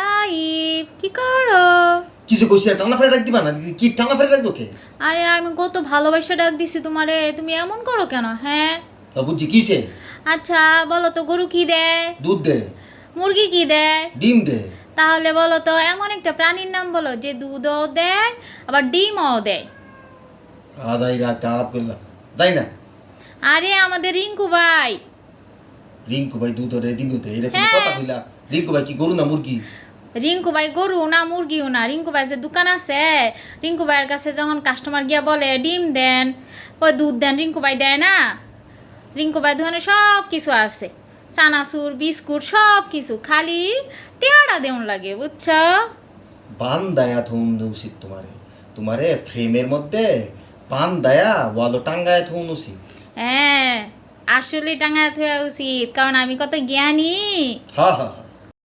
সাইব কি করো? কিছু কইছি টানা ফেলে ডাক দিবা না? কি টানা ফেলে ডাক দোকে? আরে আমি কত ভালোবাসা ডাক দিছি তোমারে, তুমি এমন করো কেন? হ্যাঁ তা বুঝছি কিছে? আচ্ছা বলো তো, গরু কি দেয়? দুধ দে, মুরগি কি দেয়? ডিম দে। তাহলে বলো তো এমন একটা প্রাণীর নাম বলো যে দুধও দেয় আবার ডিমও দেয়। আদাই রাত আলাপ করলা যাই না। আরে আমাদের রিঙ্কু ভাই। রিঙ্কু ভাই দুধ দে ডিম দে এরকম হ্যাঁ। কথা কইলা। রিঙ্কু ভাই কি গরু না মুরগি? রিঙ্কু ভাই গরু না মুরগিও না, রিঙ্কু ভাই যে দোকান আছে, রিঙ্কু ভাইয়ের কাছে যখন কাস্টমার গিয়া বলে ডিম দেন, ওই দুধ দেন, রিঙ্কু ভাই দেয় না। রিঙ্কু ভাই দোকানে সব কিছু আছে, চানাচুর বিস্কুট সব কিছু, খালি টেয়ারা দেউন লাগে, বুঝছো? বান দায়া থুন উচিত তোমারে। তোমারে ফ্রেমের মধ্যে বান দায়া ওয়ালো টাঙ্গায় থুন উচিত। হ্যাঁ আসলে টাঙায় থাকা উচিত, কারণ আমি কত জ্ঞানী। হ্যাঁ হ্যাঁ হ্যাঁ